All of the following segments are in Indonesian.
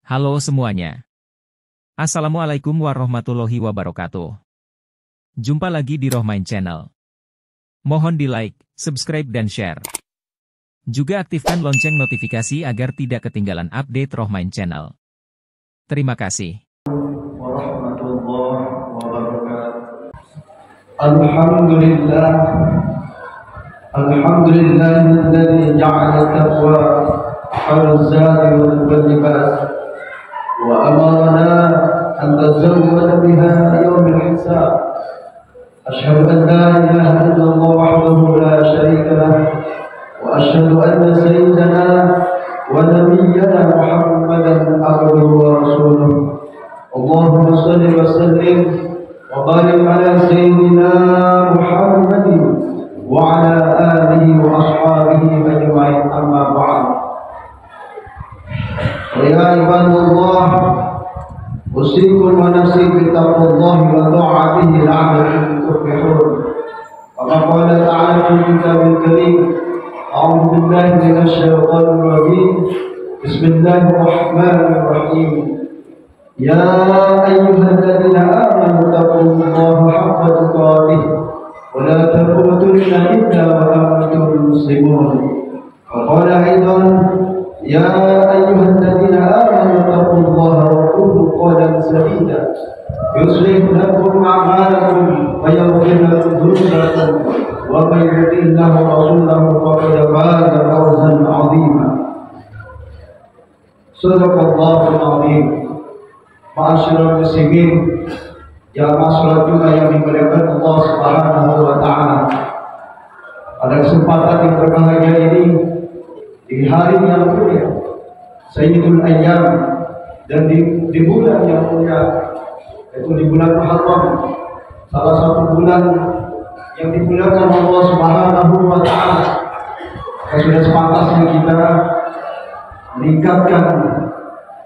Halo semuanya. Assalamualaikum warahmatullahi wabarakatuh. Jumpa lagi di Rohmain Channel. Mohon di like, subscribe dan share. Juga aktifkan lonceng notifikasi agar tidak ketinggalan update Rohmain Channel. Terima kasih. Warahmatullahi wabarakatuh. Alhamdulillah. Alhamdulillahilladzi ja'ala taqwa khairaz-zadi wal libas. وأمرنا أن نتزود بها يوم الحساب. أشهد أن لا إله إلا الله وحده لا شريك له وأشهد أن سيدنا ونبينا محمدا عبده ورسوله. اللهم صل وسلم وبارك على سيدنا محمد وعلى آله وأصحابه أجمعين. أما بعد، يا عباد الله، أوصيكم ونفسي بتقوى الله وطاعته لعلكم تفلحون. وقد قال تعالى في الكتاب الكريم: أعوذ بالله من الشيطان الرجيم، بسم الله الرحمن الرحيم. يا أيها الذين آمنوا اتقوا الله حق تقاته ولا تموتن إلا وأنتم مسلمون. وقال أيضا: يا أيها الذين آمنوا اتقوا الله وقولوا قولا سديدا يصلح لكم أعمالكم ويغفر لكم ذنوبكم ومن يطع الله ورسوله فقد فاز فوزا عظيما. صدق الله العظيم. Ma'asyiral muslimin, jamaah salat Jumat yang dimuliakan Allah Subhanahu wa taala. Pada kesempatan yang berbahagia ini, di hari yang mulia, Sayyidul Ayyam, dan di bulan yang mulia, yaitu di bulan Muharram, salah satu bulan yang dimuliakan Allah Subhanahu wa taala. Sudah sepantasnya kita meningkatkan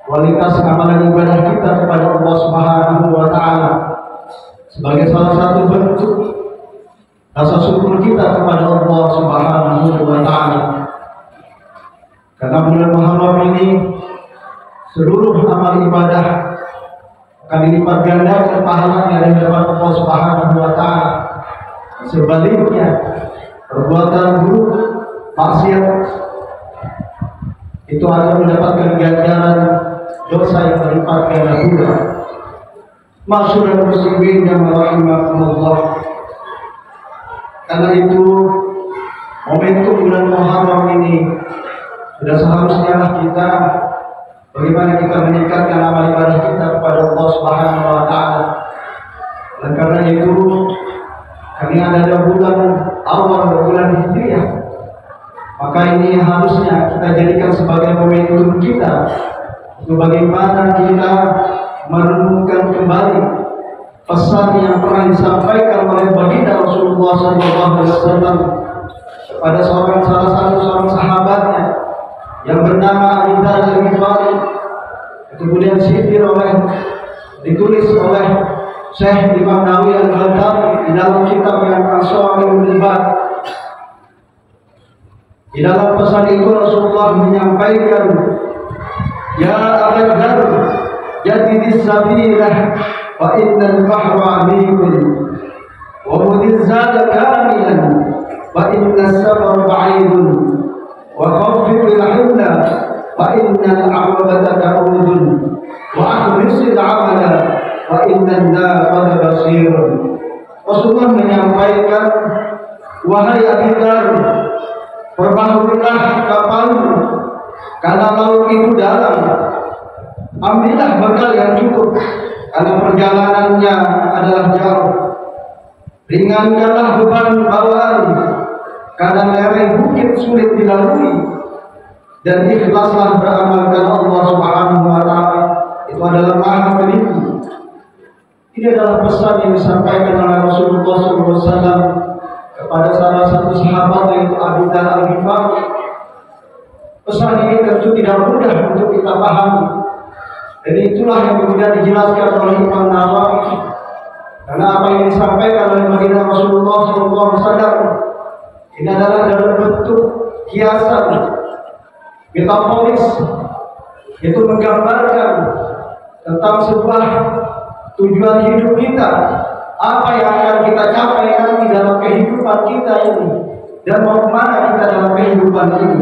kualitas amalan ibadah kita kepada Allah Subhanahu wa taala sebagai salah satu bentuk rasa syukur kita kepada Allah Subhanahu wa taala. Karena bulan Muharram ini seluruh amal ibadah akan dilipat gandakan pahalanya dari hadapan Allah Subhanahu wa taala. Sebaliknya, perbuatan buruk, maksiat itu akan mendapatkan ganjaran dosa yang berlipat ganda pula. Ma'asyiral muslimin yang rahimakumullah. Karena itu, momentum bulan Muharram ini sudah seharusnya kita bagaimana kita meningkatkan amal ibadah kita kepada Allah Subhanahu wa taala. Dan karena itu kami ada bulan awal, bulan Hijriah, maka ini harusnya kita jadikan sebagai momentum kita untuk bagaimana kita merenungkan kembali pesan yang pernah disampaikan oleh baginda Rasulullah SAW kepada salah satu sahabatnya yang bernama Abu Dzar Al-Ghifari. Kemudian ditulis oleh Syekh Imam Nawawi Al-Ghazali di dalam kitab yang As-Sawa'il Ibad. Di dalam pesan itu Rasulullah menyampaikan, ya Abu Dzar, jadidis sabilah wa innal bahra amikun wa mudhiz zada kamilan wa innas sabra ba'idun wa khafifil hamla wa innal a'wabata ta'udun wa akhlisil amala wa innan naqada basirun. Rasulullah menyampaikan, wahai Abu Dzar, perbaharulah kapalmu karena laut itu dalam. Ambillah bekal yang cukup karena perjalanannya adalah jauh. Ringankanlah beban bawaan karena lereng bukit sulit dilalui. Dan ikhlaslah beramal karena Allah Subhanahu wa taala itu adalah Maha Pelindung. Ini adalah pesan yang disampaikan oleh Rasulullah SAW kepada salah satu sahabat, yaitu Abu Dzar Al-Ghifari. Pesan ini tentu tidak mudah untuk kita pahami. Dan itulah yang kemudian dijelaskan oleh Imam Nawawi. Karena apa yang disampaikan oleh baginda Rasulullah SAW ini adalah dalam bentuk kiasan, metaforis, itu menggambarkan tentang sebuah tujuan hidup kita, apa yang akan kita capai nanti dalam kehidupan kita ini, dan mau kemana kita dalam kehidupan ini.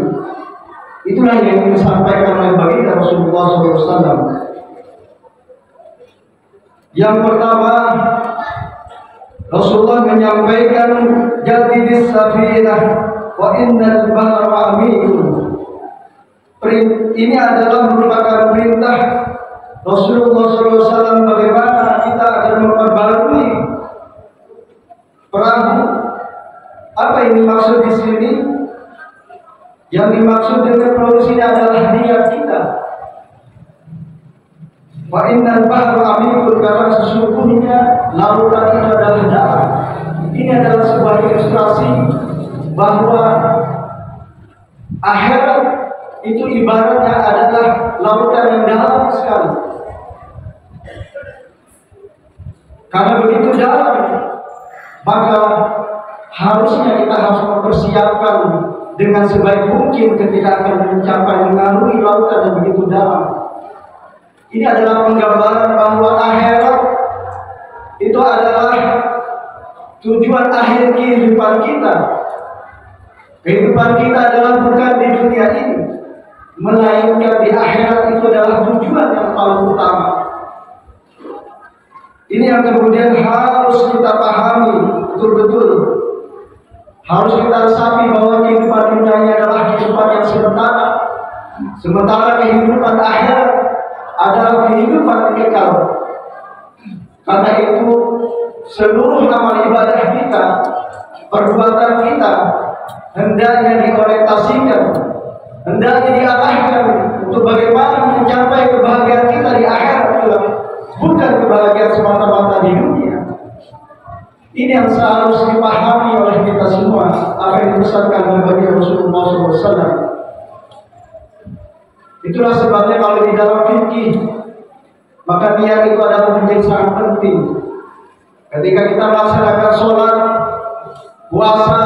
Itulah yang ingin disampaikan oleh baginda Rasulullah SAW. Yang pertama, Rasulullah menyampaikan jadidis safinah wa innal bahra amikun. Ini adalah merupakan perintah Rasulullah SAW bagaimana kita akan memperbarui perahu. Apa ini maksud di sini? Yang dimaksud dengan perahu ini adalah niat kita. Wa innal bahra amikun, karena sesungguhnya lautan itu adalah dalam. Ini adalah sebuah ilustrasi bahwa akhirat itu ibaratnya adalah lautan yang dalam sekali. Karena begitu dalam, maka harusnya kita harus mempersiapkan dengan sebaik mungkin ketika akan mencapai mengarungi lautan yang begitu dalam. Ini adalah penggambaran bahwa akhirat itu adalah tujuan akhir kehidupan kita. Kehidupan kita adalah bukan di dunia ini, melainkan di akhirat itu adalah tujuan yang paling utama. Ini yang kemudian harus kita pahami betul-betul. Harus kita resapi bahwa kehidupan dunia ini adalah kehidupan yang sementara. Sementara kehidupan akhirat adalah kehidupan kekal. Karena itu seluruh amal ibadah kita, perbuatan kita hendaknya diorientasikan, hendaknya diarahkan untuk bagaimana mencapai kebahagiaan kita di akhirat, bukan kebahagiaan semata-mata di dunia. Ini yang seharusnya dipahami oleh kita semua, apa yang dipesankan oleh Rasulullah SAW. Itulah sebabnya kalau di dalam fikih, maka niat itu adalah menjadi sangat penting. Ketika kita melaksanakan sholat, puasa,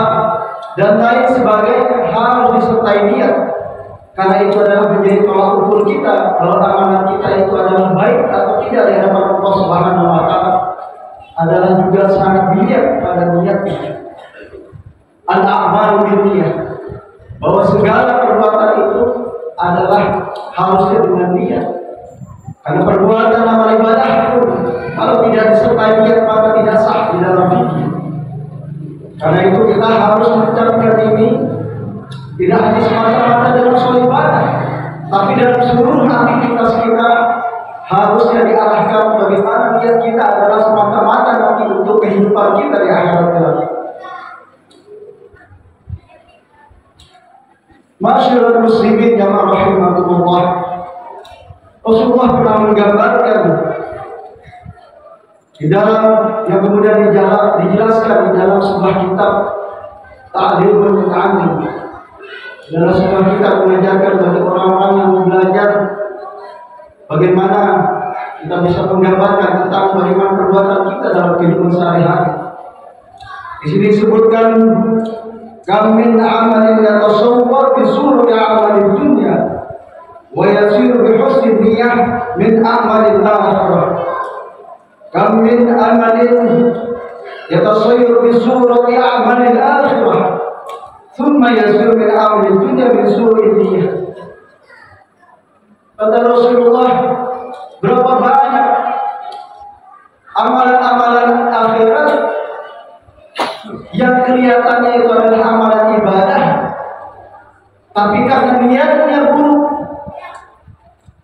dan lain sebagainya harus disertai niat. Karena itu adalah menjadi tolak ukur kita bahwa amalan kita itu adalah baik atau tidak di hadapan Allah Subhanahu wa Ta'ala. Adalah juga sangat dilihat pada niatnya. Al-a'malu binniyah, bahwa segala perbuatan itu adalah harusnya dengan niat. Karena perbuatan amal ibadah itu kalau tidak disertai niat maka tidak sah di dalam fikih. Karena itu kita harus mencapai ini tidak hanya semata-mata dalam soal ibadah, tapi dalam seluruh aktivitas kita harusnya diarahkan bagaimana niat kita adalah semata-mata nanti untuk kehidupan kita di akhirat kelak. Masyarakat muslimin yang rahimakumullah, Rasulullah pernah menggambarkan di dalam yang kemudian dijelaskan di dalam sebuah kitab Ta'limul Muta'allim. Dalam sebuah kitab mengajarkan bagi orang-orang yang belajar bagaimana kita bisa menggambarkan tentang bagaimana perbuatan kita dalam kehidupan sehari-hari. Di sini disebutkan kam min amalin yatasawwar bi surati amalid dunya wa yasiru bi husni niyyah min amalil akhirah. Kam min amalin yatasawwar bi surati amalil akhirah thumma yasiru min amalid dunya bi su'i niyyah. Kata Rasulullah, berapa banyak amalan-amalan akhirat yang kelihatannya itu adalah amalan ibadah, tapi karena niatnya buruk,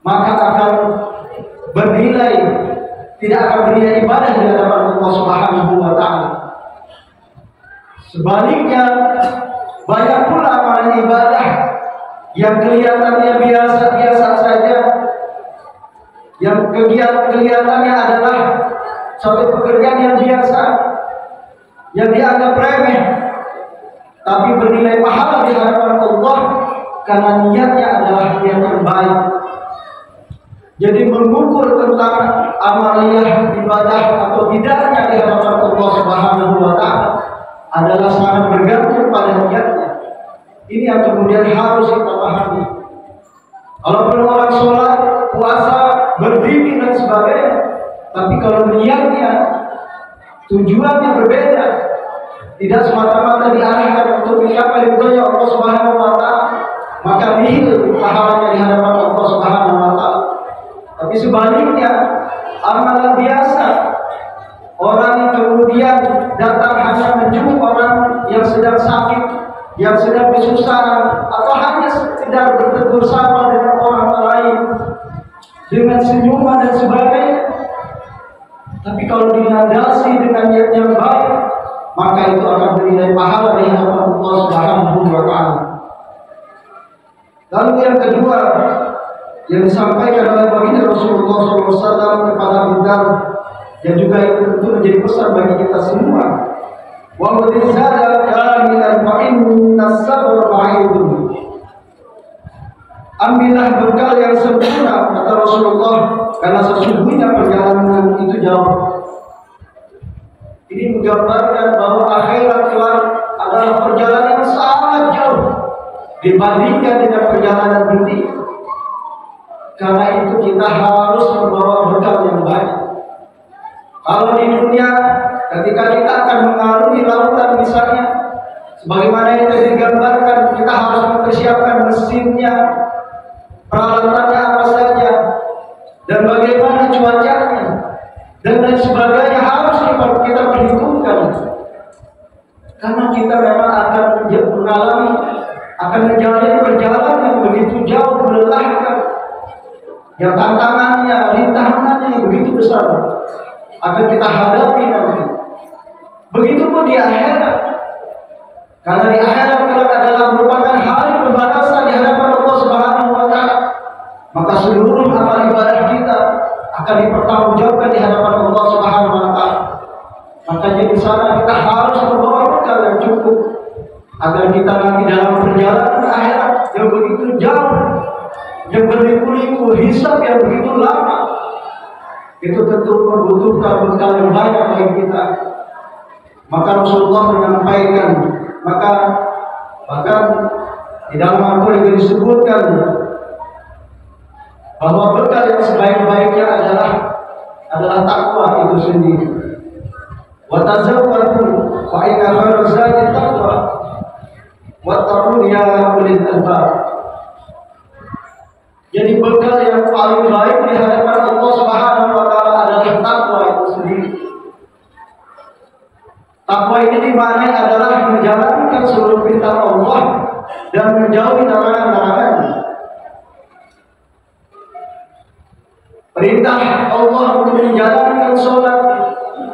maka akan bernilai, tidak akan bernilai ibadah di hadapan Allah Subhanahu wa Ta'ala. Sebaliknya, banyak pula amalan ibadah yang kelihatannya biasa-biasa saja, yang kelihatannya adalah suatu pekerjaan yang biasa, yang dianggap remeh, tapi bernilai pahala di hadapan Allah karena niatnya adalah niat yang baik. Jadi mengukur tentang amaliyah ibadah atau tidaknya di hadapan Allah Subhanahu wa Ta'ala adalah sangat bergantung pada niatnya. Ini yang kemudian harus kita pahami. Kalau orang sholat, puasa, berdiri dan sebagainya. Tapi kalau niatnya, tujuannya berbeda, tidak semata-mata diarahkan untuk mencapai ridhonya Allah Subhanahu wa taala, maka nihil pahalanya di hadapan Allah Subhanahu wa taala. Tapi sebaliknya, amalan biasa, orang yang kemudian datang hanya menjenguk orang yang sedang sakit, yang sedang kesusahan, atau hanya sekedar bertegur sapa dengan orang lain dengan senyuman dan sebagainya. Tapi kalau dilandasi dengan niat yang baik, maka itu akan bernilai pahala di hadapan Allah Subhanahu wa taala. Lalu yang kedua yang disampaikan oleh baginda Rasulullah SAW kepada Bilal, yang juga itu tentu menjadi pesan bagi kita semua. Wa madzada kamilan fa inna sabra ma'idun. Ambillah bekal yang sempurna, kata Rasulullah, karena sesungguhnya perjalanan itu jauh. Ini menggambarkan bahwa akhirat kelak adalah perjalanan yang sangat jauh dibandingkan dengan perjalanan dunia. Karena itu kita harus membawa bekal yang baik. Kalau di dunia, ketika kita akan mengarungi lautan misalnya, sebagaimana yang tadi digambarkan, kita harus mempersiapkan mesinnya, peralatannya apa saja, dan bagaimana cuacanya, dan lain sebagainya harus kita perhitungkan. Karena kita memang akan mengalami, akan menjalani perjalanan yang begitu jauh, melelahkan, yang tantangannya, rintangannya yang begitu besar akan kita hadapi nanti. Begitupun di akhirat, karena di akhirat kelak adalah merupakan hari pembalasan di hadapan Allah Subhanahu wa taala. Maka seluruh amal ibadah kita akan dipertanggungjawabkan di hadapan Allah Subhanahu wa taala. Makanya di sana kita harus membawa bekal yang cukup agar kita nanti dalam perjalanan akhirat yang begitu jauh, yang berliku-liku, hisab yang begitu lama, itu tentu membutuhkan bekal yang banyak bagi kita. Maka Rasulullah menyampaikan, maka bahkan di dalam Al-Quran disebutkan bahwa bekal yang sebaik-baiknya adalah takwa itu sendiri. Wa tazawwadu fa inna khairaz zadi taqwa wattaqun ya ulil albab. Jadi bekal yang paling baik di hadapan Allah Subhanahu wa taala adalah takwa itu sendiri. Takwa ini dimaknai adalah menjalankan seluruh perintah Allah dan menjauhi larangan-larangannya. Perintah Allah untuk menjalankan sholat,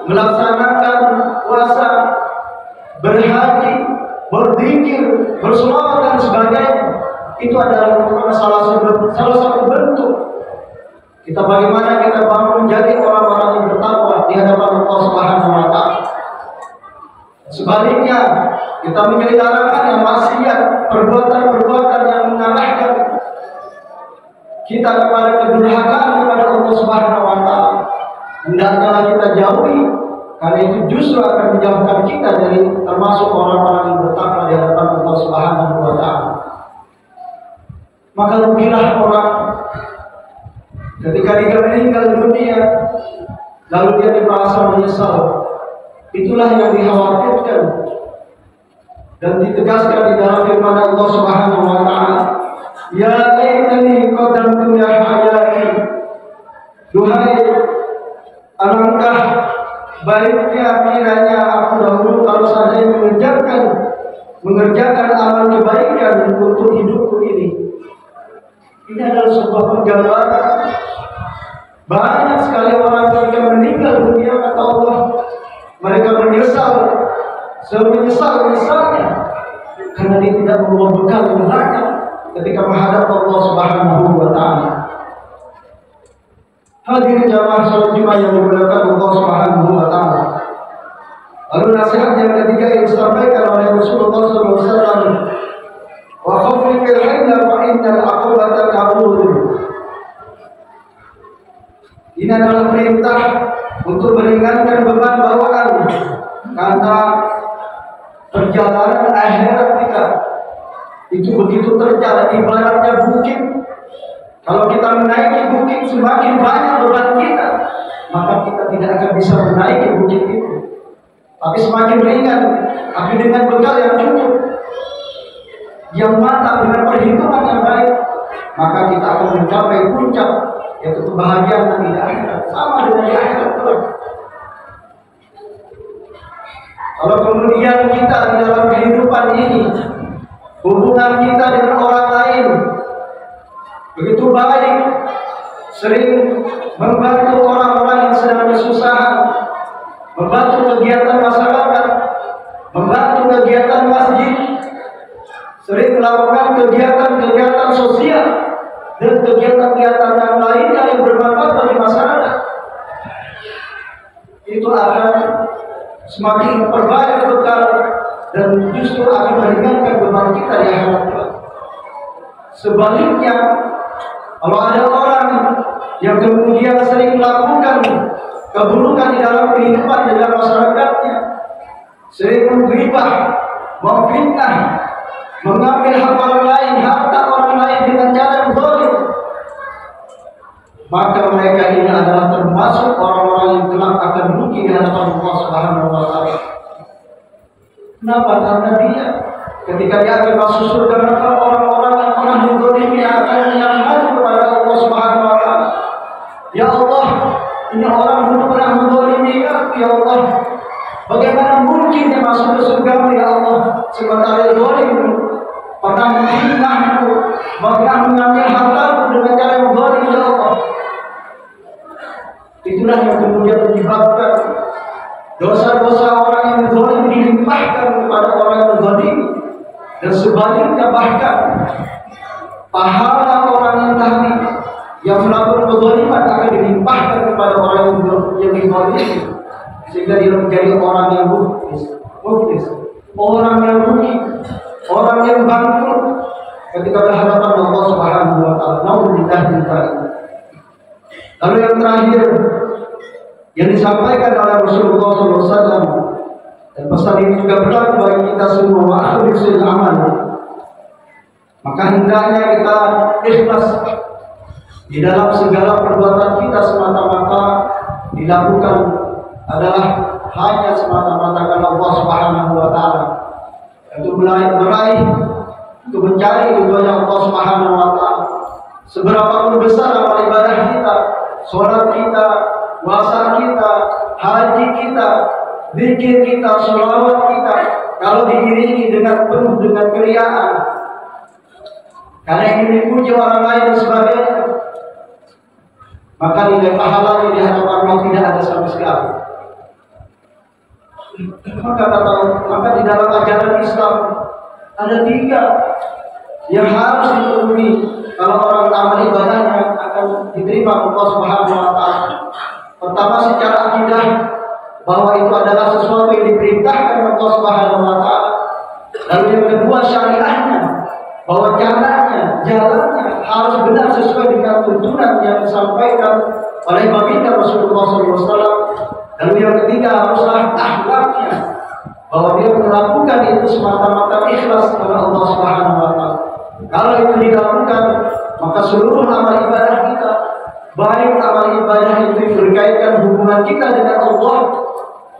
melaksanakan puasa, berhaji, berzikir, berselawat dan sebagainya, itu adalah merupakan salah satu bentuk kita bagaimana kita bangun menjadi orang-orang yang bertakwa di hadapan Allah Subhanahu wa taala. Sebaliknya, kita menjadi larangan yang maksiat, perbuatan-perbuatan yang mengarahkan kita kepada kedurhakaan kepada Allah Subhanahu wa taala, hendaknya kita jauhi, karena itu justru akan menjauhkan kita dari termasuk orang-orang yang bertakwa di hadapan Allah Subhanahu wa taala. Maka rugilah orang ketika dia meninggal dunia lalu dia merasa menyesal. Itulah yang dikhawatirkan dan ditegaskan di dalam firman Allah Subhanahu wa taala, ya laitani qaddamtu ya hayati. Duhai alangkah baiknya kiranya aku dahulu kalau saja mengerjakan amal kebaikan untuk hidupku ini. Ini adalah sebuah penggambaran. Banyak sekali orang ketika meninggal dunia, kata Allah, mereka menyesal, semenyesal-nyesalnya karena dia tidak membawa bekal yang banyak ketika menghadap Allah Subhanahu wa taala. Hadirin jamaah salat Jumat yang dimuliakan Allah Subhanahu wa taala. Lalu nasihat yang ketiga yang disampaikan oleh Rasulullah SAW, wa khafifil hinda fa innal aqbata kabur. Ini adalah perintah untuk meringankan beban bawaan karena perjalanan akhirat kita itu begitu terjal, ibaratnya bukit. Kalau kita menaiki bukit semakin banyak beban kita, maka kita tidak akan bisa menaiki bukit itu. Tapi semakin ringan, tapi dengan bekal yang cukup, yang matang dengan perhitungan yang baik, maka kita akan mencapai puncak, yaitu kebahagiaan yang tidak akhirat, sama dengan di akhirat kelak. Kalau kemudian kita di dalam kehidupan ini, hubungan kita dengan orang lain begitu baik, sering membantu orang-orang yang sedang kesusahan, membantu kegiatan masyarakat, membantu kegiatan masjid, sering melakukan kegiatan-kegiatan sosial dan kegiatan-kegiatan yang lainnya yang bermanfaat bagi masyarakat, itu akan semakin memperbanyak bekal dan justru akan meringankan beban kita di akhirat. Sebaliknya, kalau ada orang yang kemudian sering melakukan keburukan di dalam kehidupan di dalam masyarakatnya, sering menggibah, memfitnah, mengambil hak orang lain, harta orang lain dengan cara yang zalim, maka mereka ini adalah termasuk orang-orang yang kelak akan rugi di hadapan Allah Subhanahu wa taala. Kenapa? Karena dia ketika dia akan masuk surga, maka orang-orang yang pernah menzalimi akan menyangkal kepada Allah Subhanahu wa taala. Ya Allah, ini orang dulu pernah menzalimi aku, ya Allah. Bagaimana mungkin dia masuk ke surga, ya Allah, sementara zalim pernah menghinaku, pernah mengambil hartaku dengan cara yang zalim, ya Allah. Itulah yang kemudian menyebabkan dosa-dosa orang yang zalim dilimpahkan kepada orang yang zalim, dan sebaliknya bahkan pahala orang yang tadi yang melakukan kezaliman akan dilimpahkan kepada orang yang dizalimi, sehingga dia menjadi orang yang muflis, orang yang rugi, orang yang bangkrut ketika berhadapan Allah Subhanahu wa taala. Lalu yang terakhir yang disampaikan oleh Rasulullah SAW, dan pesan ini juga berlaku bagi kita semua, wa akhlisul amal, maka hendaknya kita ikhlas di dalam segala perbuatan kita, semata-mata dilakukan adalah hanya semata-mata karena Allah Subhanahu wa taala, untuk meraih, untuk mencari ridhonya Allah Subhanahu wa taala. Seberapapun besar amal ibadah kita, sholat kita, puasa kita, haji kita, zikir kita, sholawat kita, kalau diiringi dengan penuh dengan keriaan, karena ingin dipuji orang lain dan sebagainya, maka nilai pahalanya di hadapan Allah tidak ada sama sekali. Maka di dalam ajaran Islam ada 3 yang harus dipenuhi kalau orang amal ibadahnya akan diterima Allah Subhanahu wa taala. Pertama, secara akidah, bahwa itu adalah sesuatu yang diperintahkan Allah Subhanahu wa taala. Lalu yang kedua, syariahnya, bahwa caranya, jalannya harus benar sesuai dengan tuntunan yang disampaikan oleh baginda Rasulullah SAW. Lalu yang ketiga, haruslah akhlaknya, bahwa dia melakukan itu semata-mata ikhlas kepada Allah Subhanahu wa taala. Kalau itu dilakukan, maka seluruh amal ibadah kita, baik amal ibadah itu berkaitan hubungan kita dengan Allah,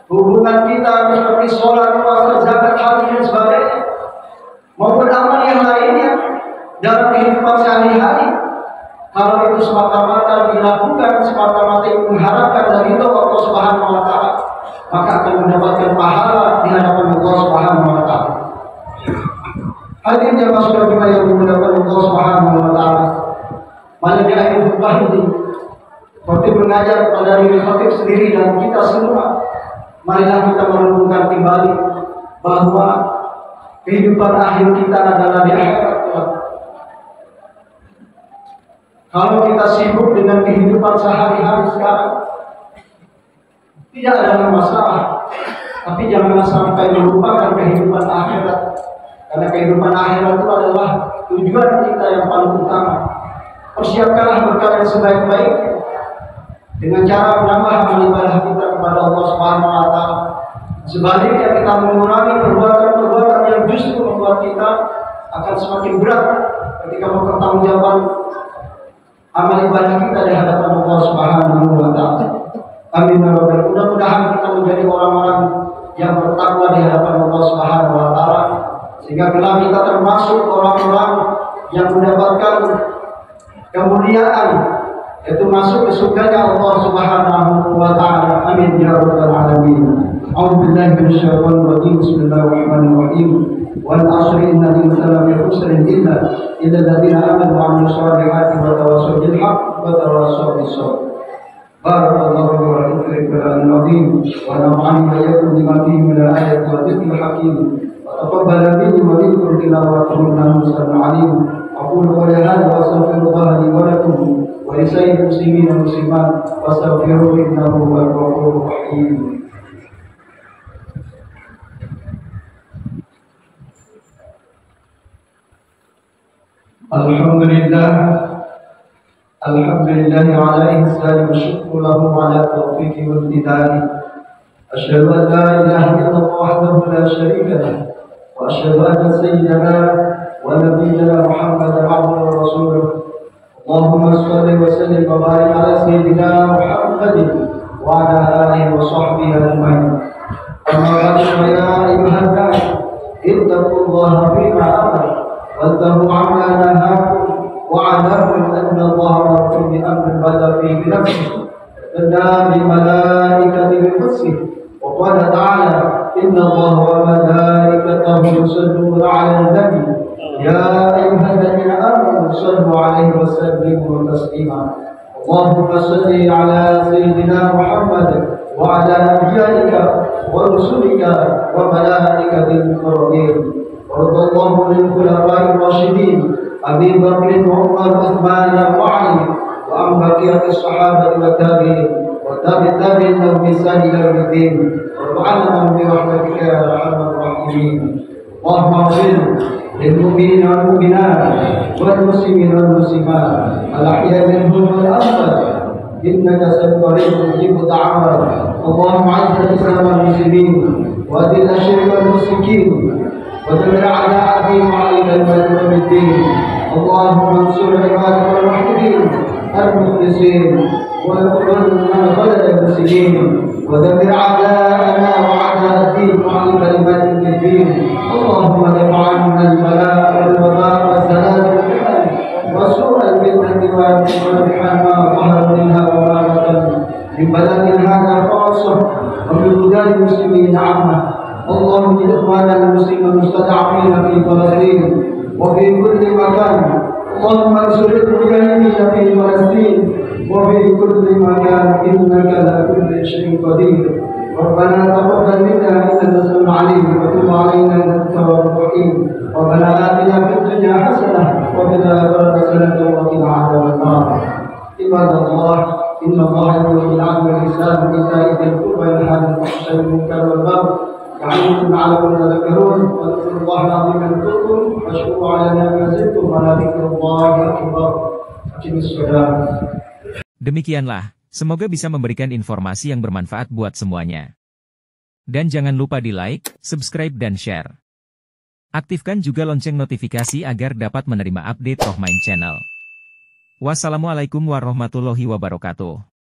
hubungan kita seperti sholat, puasa, zakat, haji dan sebagainya, maupun amal yang lainnya dalam kehidupan sehari-hari, kalau itu semata-mata dilakukan, semata-mata mengharapkan dari itu Allah Subhanahu wa taala, maka akan mendapatkan pahala di hadapan Allah Subhanahu wa taala. Hadirin yang masuk ke yang dimuliakan Allah Subhanahu wa taala, malah di akhir khutbah ini seperti mengajar pada diri khatib sendiri dan kita semua, marilah kita merenungkan kembali bahwa kehidupan akhir kita adalah di akhirat. Kalau kita sibuk dengan kehidupan sehari-hari sekarang, tidak ada masalah, tapi jangan sampai melupakan kehidupan akhirat, karena kehidupan akhirat itu adalah tujuan kita yang paling utama. Persiapkanlah bekal yang sebaik-baiknya dengan cara menambah amal ibadah kita kepada Allah Subhanahu wa taala. Sebaliknya, kita mengurangi perbuatan-perbuatan yang justru membuat kita akan semakin berat ketika mempertanggungjawabkan amal ibadah kita di hadapan Allah Subhanahu wa taala. Amin ya rabbal. Mudah-mudahan kita menjadi orang-orang yang bertakwa di hadapan Allah Subhanahu wa taala, sehingga kelak kita termasuk orang-orang yang mendapatkan kemuliaan, yaitu masuk ke surganya Allah Subhanahu wa taala. Amin ya rabbal alamin. A'udzu billahi minasyaitonir rajim. Bismillahirrahmanirrahim. Wal 'ashri innal insana lafi khusrin illa alladziina aamanu wa 'amilus shalihati wa tawassaw bil haqqi wa tawassaw bis sabr. Barakallahu wa lakum fil Qur'anil 'azim wa nafa'ani wa iyyakum bima fihi min al-ayati wa dhikril hakim. Wa taqabbal minni wa minkum tilawatahu innahu samii'un 'aliim. Aqulu qawli hadha wa astaghfirullaha li wa lakum wa li sayyidil muslimin wal muslimat wastaghfiruhu innahu huwal ghafurur rahim. Alhamdulillah ala ihsani wa syukru lahu ala taufiqi wa imtidani. Asyhadu an la ilaha illallah wahdahu la syarika lah wa asyhadu anna sayyidana wa nabiyyana Muhammadan abduhu wa rasuluh. Allahumma shalli wa sallim wa barik ala sayyidina Muhammadin wa ala alihi wa sahbihi ajma'in. Amma ba'du, ya ayyuhan nas ittaqullaha fima amara واتقوا عما نهاكم واعلموا ان الله امركم بامر بدا فيه بنفسه بدا بملائكته بقدسه وقال تعالى ان الله وملائكته يصلون على النبي يا ايها الذين امنوا صلوا عليه وسلموا تسليما. اللهم صل على سيدنا محمد وعلى انبيائك ورسلك وملائكه المقربين. وارض اللهم للخلفاء الراشدين ابي بكر وعمر وعثمان وعلي وعن بقيه الصحابه والتابعين والتابعين لهم بإحسان الى يوم الدين. وارض عنهم برحمتك يا ارحم الراحمين. اللهم اغفر للمؤمنين والمؤمنات والمسلمين والمسلمات الاحياء منهم والاموات انك سميع مجيب الدعوات. اللهم اعز الاسلام والمسلمين واذل الشرك والمشركين ودمر اعداء الدين وعليك المجد الدين. اللهم انصر عبادك الموحدين المخلصين ومن خلد المسلمين ودمر اعداءنا واعداء الدين وعليك المجد الدين. اللهم دفع عنا البلاء والوباء والزلازل والفتن وسوء الفتنه والمحن ما ظهر منها وما بطن من بلد هذا خاصه ومن بلدان المسلمين عامه. اللهم اجعل اخواننا المسلمين المستضعفين في فلسطين وفي كل مكان. اللهم انصر المجاهدين في فلسطين وفي كل مكان انك على كل شيء قدير. ربنا تقبل منا انك السميع العليم وتب علينا انك التواب الرحيم. ربنا اتنا في الدنيا حسنه وفي الاخره حسنه وقنا عذاب النار. عباد الله ان الله يامر بالعدل والاحسان وايتاء ذي القربى وينهى عن الفحشاء والمنكر والبغي يعظكم لعلكم تذكرون. واذكروا الله العظيم يذكركم واشكروا على نعمه يزدكم ولذكر الله اكبر. أقم الصلاة. Demikianlah, semoga bisa memberikan informasi yang bermanfaat buat semuanya. Dan jangan lupa di like, subscribe dan share. Aktifkan juga lonceng notifikasi agar dapat menerima update Rohmain Channel. Wassalamualaikum warahmatullahi wabarakatuh.